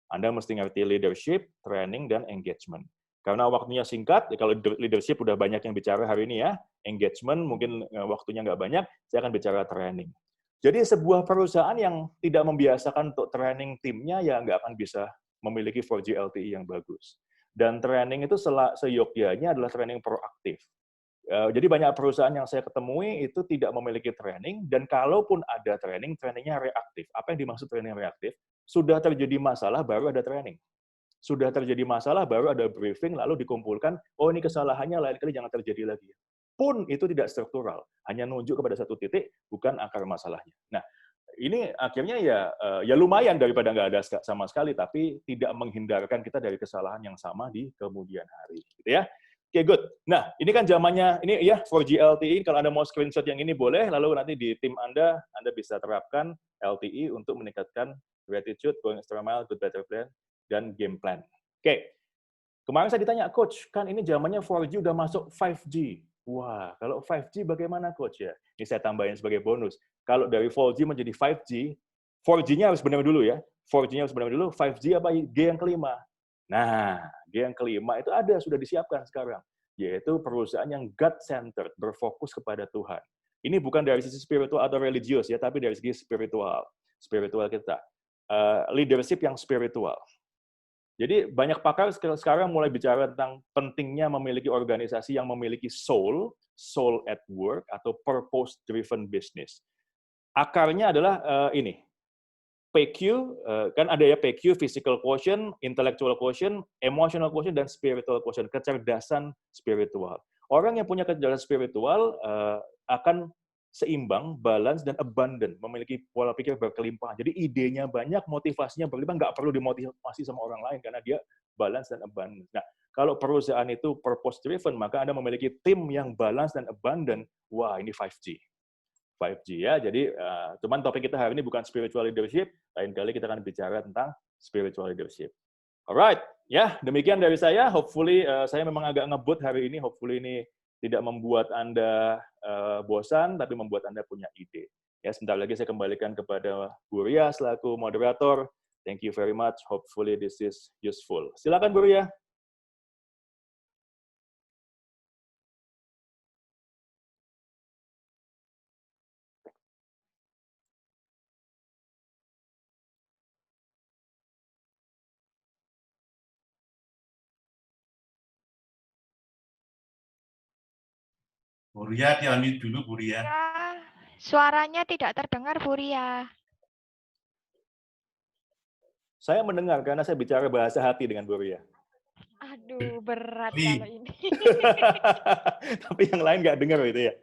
Anda mesti ngerti leadership, training, dan engagement. Karena waktunya singkat, kalau leadership udah banyak yang bicara hari ini ya, engagement mungkin waktunya nggak banyak, saya akan bicara training. Jadi sebuah perusahaan yang tidak membiasakan untuk training timnya, ya nggak akan bisa memiliki 4G LTI yang bagus. Dan training itu seyogyanya adalah training proaktif. Jadi banyak perusahaan yang saya ketemui itu tidak memiliki training, dan kalaupun ada training, trainingnya reaktif. Apa yang dimaksud training reaktif? Sudah terjadi masalah, baru ada training. Sudah terjadi masalah, baru ada briefing, lalu dikumpulkan, oh ini kesalahannya, lain kali jangan terjadi lagi. Pun itu tidak struktural, hanya nunjuk kepada satu titik, bukan akar masalahnya. Nah, ini akhirnya ya lumayan daripada nggak ada sama sekali, tapi tidak menghindarkan kita dari kesalahan yang sama di kemudian hari. Gitu ya. Oke, good. Nah, ini kan zamannya, ini ya 4G LTI, kalau Anda mau screenshot yang ini boleh, lalu nanti di tim Anda bisa terapkan LTI untuk meningkatkan gratitude, going extra mile, good, better, plan, dan game plan. Oke. Kemarin saya ditanya, Coach, kan ini zamannya 4G udah masuk 5G. Wah, kalau 5G bagaimana, Coach? Ya, ini saya tambahin sebagai bonus. Kalau dari 4G menjadi 5G, 4G-nya harus benar dulu ya. 4G-nya harus benar dulu, 5G apa G yang kelima. Nah, G yang kelima itu ada, sudah disiapkan sekarang. Yaitu perusahaan yang God-centered, berfokus kepada Tuhan. Ini bukan dari sisi spiritual atau religius ya, tapi dari segi spiritual kita. Leadership yang spiritual. Jadi banyak pakar sekarang mulai bicara tentang pentingnya memiliki organisasi yang memiliki soul at work, atau purpose-driven business. Akarnya adalah ini, PQ, kan ada ya PQ, physical quotient, intellectual quotient, emotional quotient, dan spiritual quotient, kecerdasan spiritual. Orang yang punya kecerdasan spiritual akan seimbang, balance, dan abundant, memiliki pola pikir berkelimpahan. Jadi idenya banyak, motivasinya berlimpah, nggak perlu dimotivasi sama orang lain, karena dia balance dan abundant. Nah, kalau perusahaan itu purpose-driven, maka Anda memiliki tim yang balance dan abundant. Wah, ini 5G. 5G ya, jadi cuman topik kita hari ini bukan spiritual leadership, lain kali kita akan bicara tentang spiritual leadership. Alright, ya demikian dari saya. Hopefully saya memang agak ngebut hari ini. Hopefully ini tidak membuat Anda bosan, tapi membuat Anda punya ide. Ya, sebentar lagi saya kembalikan kepada Bu Ria selaku moderator. Thank you very much. Hopefully this is useful. Silakan Bu Ria. Bu Ria, di-unmute dulu, Bu Ria. Suaranya tidak terdengar, Bu Ria. Saya mendengar karena saya bicara bahasa hati dengan Bu Ria. Aduh, berat kalau ini. Tapi yang lain nggak dengar itu ya.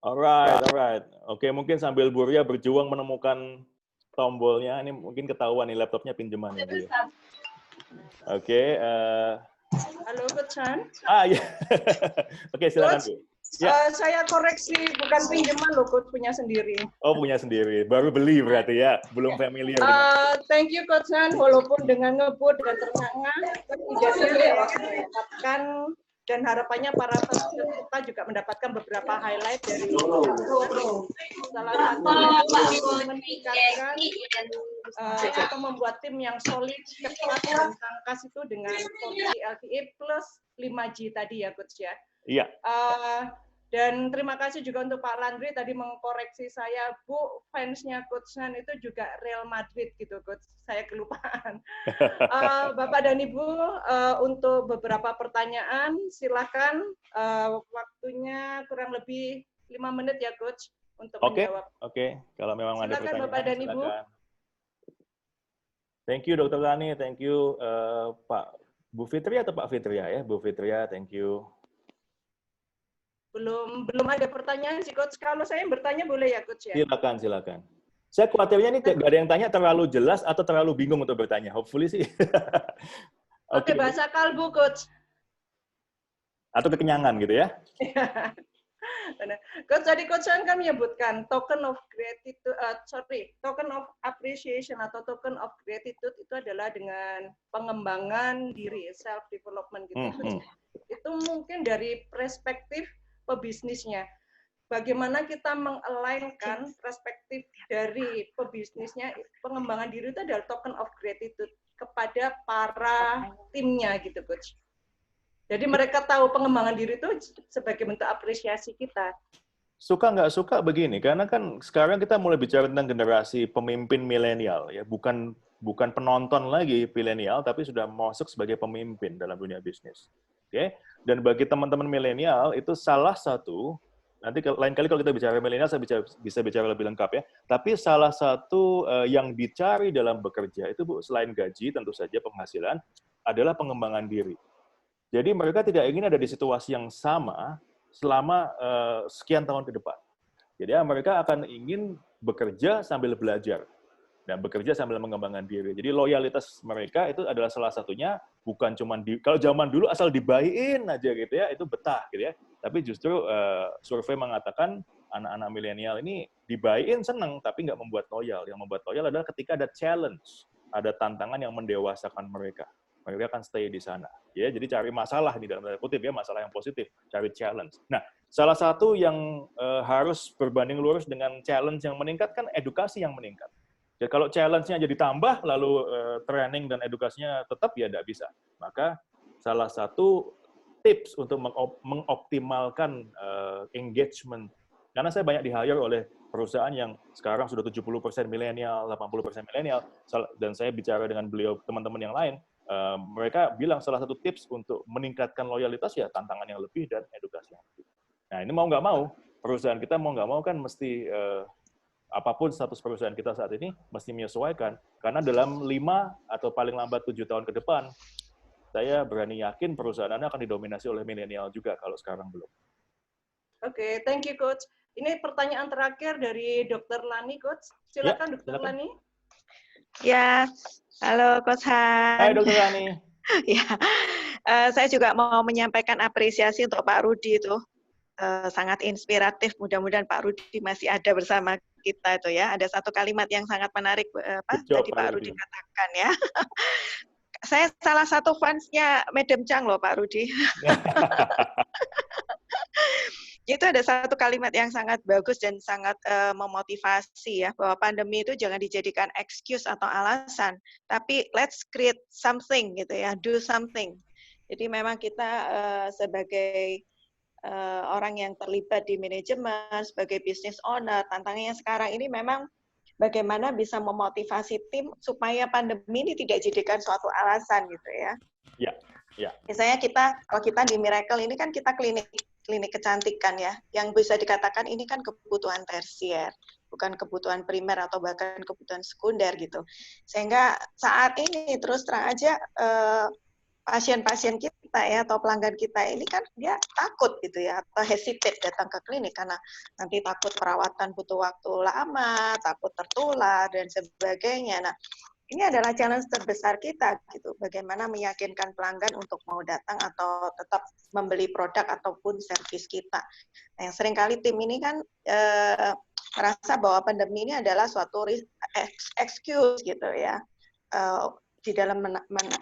Alright. Oke, mungkin sambil Bu Ria berjuang menemukan tombolnya, ini mungkin ketahuan nih laptopnya pinjaman ya Bu. Oke. Halo, Coach Chan. Ya. Oke, silakan Bu. Ya. Saya koreksi, bukan pinjaman loh, Coach, punya sendiri. Oh, punya sendiri. Baru beli berarti ya, belum familiar. Thank you, Coach Chan. Walaupun dengan ngebut dan terengah-engah, tidak sulit mendapatkan, dan harapannya para peserta kita juga mendapatkan beberapa highlight dari salah satu meningkatkan atau membuat tim yang solid, ketat, dan tangkas itu dengan 4G LTE plus 5G tadi ya, Coach ya. Iya. Dan terima kasih juga untuk Pak Landry tadi mengkoreksi saya, Bu, fansnya Coach Chan itu juga Real Madrid gitu, Coach. Saya kelupaan. Bapak dan Ibu, untuk beberapa pertanyaan, silakan. Waktunya kurang lebih 5 menit ya, Coach, untuk menjawab. Oke. Kalau memang ada pertanyaan, Bapak dan Ibu. Thank you, Dr. Lani. Thank you, Pak Bu Fitria atau Pak Fitria ya? Bu Fitria, thank you. Belum ada pertanyaan sih, Coach. Kalau saya bertanya boleh ya, Coach ya? Silakan. Saya khawatirnya ini nggak ada yang tanya terlalu jelas atau terlalu bingung untuk bertanya. Hopefully sih. Oke, bahasa kalbu, Coach. Atau kekenyangan gitu ya? Coach, tadi Coach kan menyebutkan token of appreciation atau token of gratitude itu adalah dengan pengembangan diri, self development gitu. Itu mungkin dari perspektif pebisnisnya. Bagaimana kita mengalainkan perspektif dari pebisnisnya, pengembangan diri itu adalah token of gratitude kepada para timnya gitu, Coach. Jadi mereka tahu pengembangan diri itu sebagai bentuk apresiasi kita. Suka nggak suka begini, karena kan sekarang kita mulai bicara tentang generasi pemimpin milenial, ya bukan penonton lagi milenial, tapi sudah masuk sebagai pemimpin dalam dunia bisnis. Oke? Dan bagi teman-teman milenial itu salah satu, nanti lain kali kalau kita bicara milenial saya bisa bicara lebih lengkap ya. Tapi salah satu yang dicari dalam bekerja itu Bu, selain gaji tentu saja penghasilan adalah pengembangan diri. Jadi mereka tidak ingin ada di situasi yang sama selama sekian tahun ke depan. Jadi mereka akan ingin bekerja sambil belajar dan bekerja sambil mengembangkan diri. Jadi loyalitas mereka itu adalah salah satunya bukan cuma kalau zaman dulu asal dibayin aja gitu ya, itu betah gitu ya. Tapi justru survei mengatakan anak-anak milenial ini dibayin seneng tapi nggak membuat loyal. Yang membuat loyal adalah ketika ada challenge ada tantangan yang mendewasakan mereka. Mereka akan stay di sana. Ya, jadi cari masalah di dalam tanda kutip ya, masalah yang positif, cari challenge. Nah, salah satu yang harus berbanding lurus dengan challenge yang meningkat kan edukasi yang meningkat. Jadi kalau challenge-nya jadi tambah, lalu training dan edukasinya tetap ya tidak bisa. Maka salah satu tips untuk mengoptimalkan engagement, karena saya banyak di-hire oleh perusahaan yang sekarang sudah 70% milenial, 80% milenial, dan saya bicara dengan beliau teman-teman yang lain, mereka bilang salah satu tips untuk meningkatkan loyalitas ya tantangan yang lebih dan edukasi yang lebih. Nah ini mau nggak mau, perusahaan kita mau nggak mau kan mesti, apapun status perusahaan kita saat ini, mesti menyesuaikan. Karena dalam 5 atau paling lambat 7 tahun ke depan, saya berani yakin perusahaan Anda akan didominasi oleh milenial juga kalau sekarang belum. Oke, thank you Coach. Ini pertanyaan terakhir dari Dr. Lani, Coach. Silakan Ya, Dr. silakan. Lani. Ya, halo Coach Han. Hai Dr. Lani. Ya, saya juga mau menyampaikan apresiasi untuk Pak Rudi itu. Sangat inspiratif. Mudah-mudahan Pak Rudi masih ada bersama kita itu ya. Ada satu kalimat yang sangat menarik tadi Pak Rudi katakan ya. Saya salah satu fansnya Madam Chang loh Pak Rudi. Itu ada satu kalimat yang sangat bagus dan sangat memotivasi ya, bahwa pandemi itu jangan dijadikan excuse atau alasan, tapi let's create something gitu ya, do something. Jadi memang kita sebagai orang yang terlibat di manajemen, sebagai business owner, tantangannya sekarang ini memang bagaimana bisa memotivasi tim supaya pandemi ini tidak dijadikan suatu alasan gitu ya. Ya, ya. Misalnya kalau kita di Miracle ini kan kita klinik kecantikan ya, yang bisa dikatakan ini kan kebutuhan tersier, bukan kebutuhan primer atau bahkan kebutuhan sekunder gitu. Sehingga saat ini terus terang aja pasien-pasien kita ya atau pelanggan kita ini kan dia takut gitu ya, atau hesitate datang ke klinik karena nanti takut perawatan butuh waktu lama, takut tertular dan sebagainya. Nah, ini adalah challenge terbesar kita gitu. Bagaimana meyakinkan pelanggan untuk mau datang atau tetap membeli produk ataupun servis kita. Nah, yang seringkali tim ini kan merasa bahwa pandemi ini adalah suatu excuse gitu ya. Di dalam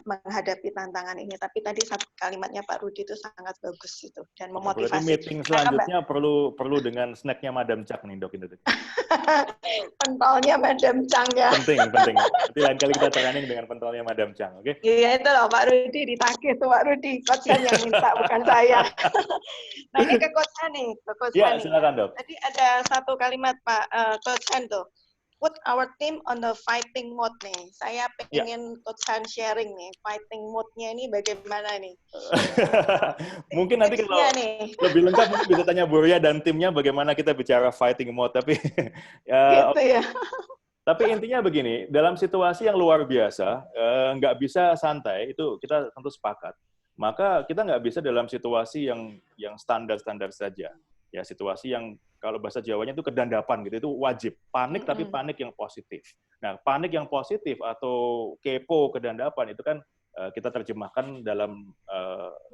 menghadapi tantangan ini. Tapi tadi satu kalimatnya Pak Rudi itu sangat bagus gitu dan memotivasi. Berarti meeting selanjutnya perlu dengan snacknya Madam Chang nih dok ini. Pentolnya Madam Chang ya. Penting. Nanti lain kali kita training dengan pentolnya Madam Chang, oke? Iya itu loh Pak Rudi ditagih tuh Pak Rudi, Coach Han yang minta bukan saya. Nah ini ke Coach Han nih, ke Coach Han. Ya silakan dok. Tadi ada satu kalimat Pak Coach Han tuh. Put our team on the fighting mode nih. Saya pengen Coach Han sharing nih, fighting mode-nya ini bagaimana nih? Mungkin nanti kalau lebih lengkap mungkin bisa tanya Bu Ria dan timnya bagaimana kita bicara fighting mode. Tapi gitu ya. Tapi intinya begini, dalam situasi yang luar biasa, nggak bisa santai, itu kita tentu sepakat. Maka kita nggak bisa dalam situasi yang standar-standar saja. Ya, situasi yang kalau bahasa Jawanya itu kedandapan gitu, itu wajib. Panik tapi panik yang positif. Nah, panik yang positif atau kepo kedandapan itu kan kita terjemahkan dalam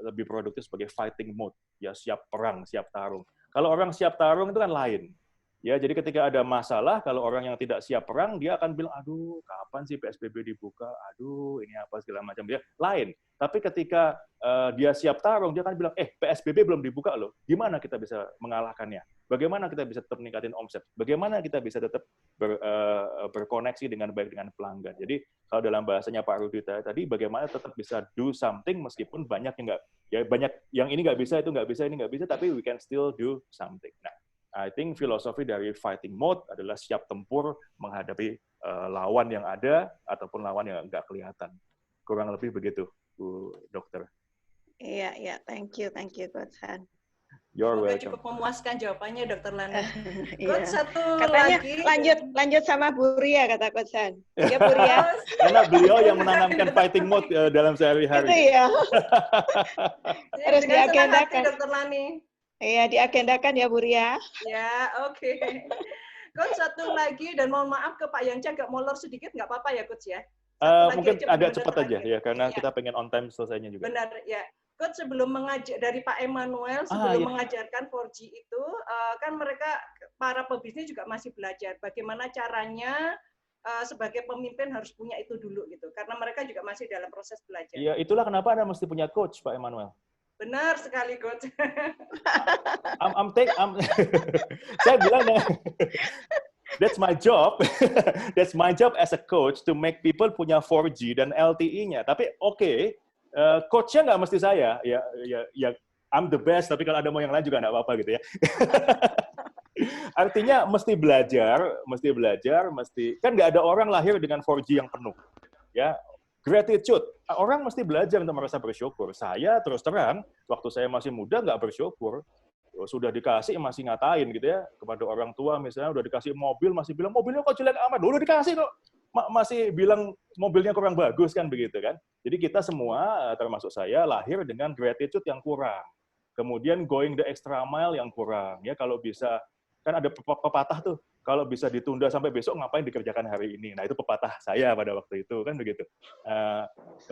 lebih produktif sebagai fighting mode. Ya, siap perang, siap tarung. Kalau orang siap tarung itu kan lain. Ya, jadi ketika ada masalah, kalau orang yang tidak siap perang, dia akan bilang, aduh, kapan sih PSBB dibuka? Aduh, ini apa segala macam. Dia lain. Tapi ketika dia siap tarung, dia akan bilang, PSBB belum dibuka loh. Gimana kita bisa mengalahkannya? Bagaimana kita bisa tetap meningkatin omset? Bagaimana kita bisa tetap berkoneksi dengan baik dengan pelanggan? Jadi kalau dalam bahasanya Pak Rudi tadi, bagaimana tetap bisa do something meskipun banyak yang nggak, ya banyak yang ini nggak bisa, itu nggak bisa, ini nggak bisa, tapi we can still do something. Nah, I think filosofi dari fighting mode adalah siap tempur menghadapi lawan yang ada ataupun lawan yang nggak kelihatan. Kurang lebih begitu, Bu Dokter. Iya, thank you Coach Han. You're Semoga welcome. cukup memuaskan jawabannya, Dokter Lana. Iya. Coach, satu Katanya lagi. lanjut sama Bu Ria, kata Coach Han. Ya Bu Ria. Karena beliau yang menanamkan fighting mode dalam sehari-hari. Itu ya. Harus Dengan senang hati, diagendakan. Dokter Lani. Iya, diagendakan ya Bu Ria. Ya, oke. Coach, satu lagi, dan mohon maaf ke Pak Yonca agak molor sedikit, nggak apa-apa ya Coach ya? Mungkin agak cepat aja ya, karena ya. kita pengen on time selesainya juga. Benar, ya. Coach, sebelum mengajar dari Pak Emmanuel, sebelum mengajarkan 4G itu, kan mereka, para pebisnis juga masih belajar bagaimana caranya sebagai pemimpin harus punya itu dulu gitu, karena mereka juga masih dalam proses belajar. Iya, itulah kenapa Anda mesti punya coach, Pak Emmanuel. Benar sekali, Coach. Saya bilang, that's my job. That's my job as a coach to make people punya 4G dan LTE-nya. Tapi oke, coach-nya nggak mesti saya. Ya, I'm the best, tapi kalau ada mau yang lain juga nggak apa-apa gitu ya. Artinya mesti belajar, kan nggak ada orang lahir dengan 4G yang penuh. Ya, gratitude. Orang mesti belajar untuk merasa bersyukur. Saya terus terang, waktu saya masih muda nggak bersyukur. Sudah dikasih masih ngatain gitu ya. Kepada orang tua misalnya udah dikasih mobil, masih bilang mobilnya kok jelek amat. Udah dikasih kok. Masih bilang mobilnya kurang bagus kan begitu kan. Jadi kita semua, termasuk saya, lahir dengan gratitude yang kurang. Kemudian going the extra mile yang kurang. Ya kalau bisa, kan ada pepatah tuh, kalau bisa ditunda sampai besok ngapain dikerjakan hari ini. Nah itu pepatah saya pada waktu itu kan begitu.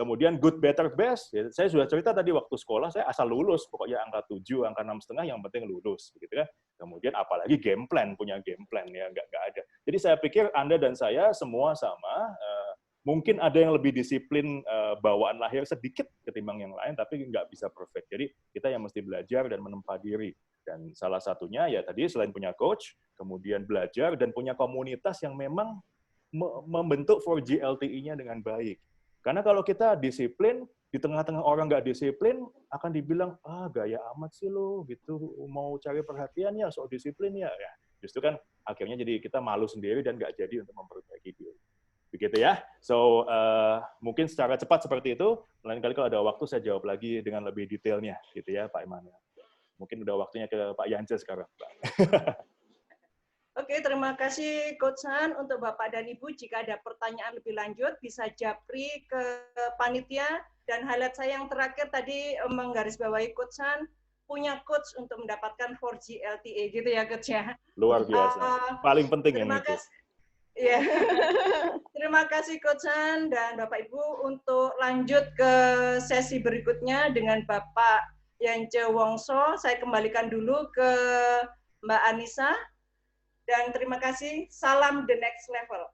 Kemudian good, better, best. Ya, saya sudah cerita tadi waktu sekolah saya asal lulus, pokoknya angka 7, angka 6,5 yang penting lulus, begitu kan. Kemudian apalagi game plan, punya game plan ya nggak ada. Jadi saya pikir Anda dan saya semua sama. Mungkin ada yang lebih disiplin bawaan lahir sedikit ketimbang yang lain, tapi nggak bisa perfect. Jadi kita yang mesti belajar dan menempa diri. Dan salah satunya ya tadi selain punya coach, kemudian belajar dan punya komunitas yang memang membentuk 4G LTE-nya dengan baik. Karena kalau kita disiplin, di tengah-tengah orang nggak disiplin, akan dibilang, gaya amat sih lo, gitu, mau cari perhatian ya, soal disiplin ya. Justru kan akhirnya jadi kita malu sendiri dan nggak jadi untuk memperbaiki diri. Begitu ya. So, mungkin secara cepat seperti itu, lain kali kalau ada waktu saya jawab lagi dengan lebih detailnya, gitu ya Pak Emmanuel. Mungkin udah waktunya ke Pak Yance sekarang, Pak. Oke, terima kasih Coach Han. Untuk Bapak dan Ibu, jika ada pertanyaan lebih lanjut, bisa japri ke panitia. Dan highlight saya yang terakhir tadi menggarisbawahi Coach Han, punya coach untuk mendapatkan 4G LTE, gitu ya Coach ya. Luar biasa. Paling penting yang itu. Ya. Terima kasih Coach Han dan Bapak Ibu. Untuk lanjut ke sesi berikutnya dengan Bapak Yance Wongso, saya kembalikan dulu ke Mbak Anissa. Dan terima kasih. Salam the next level.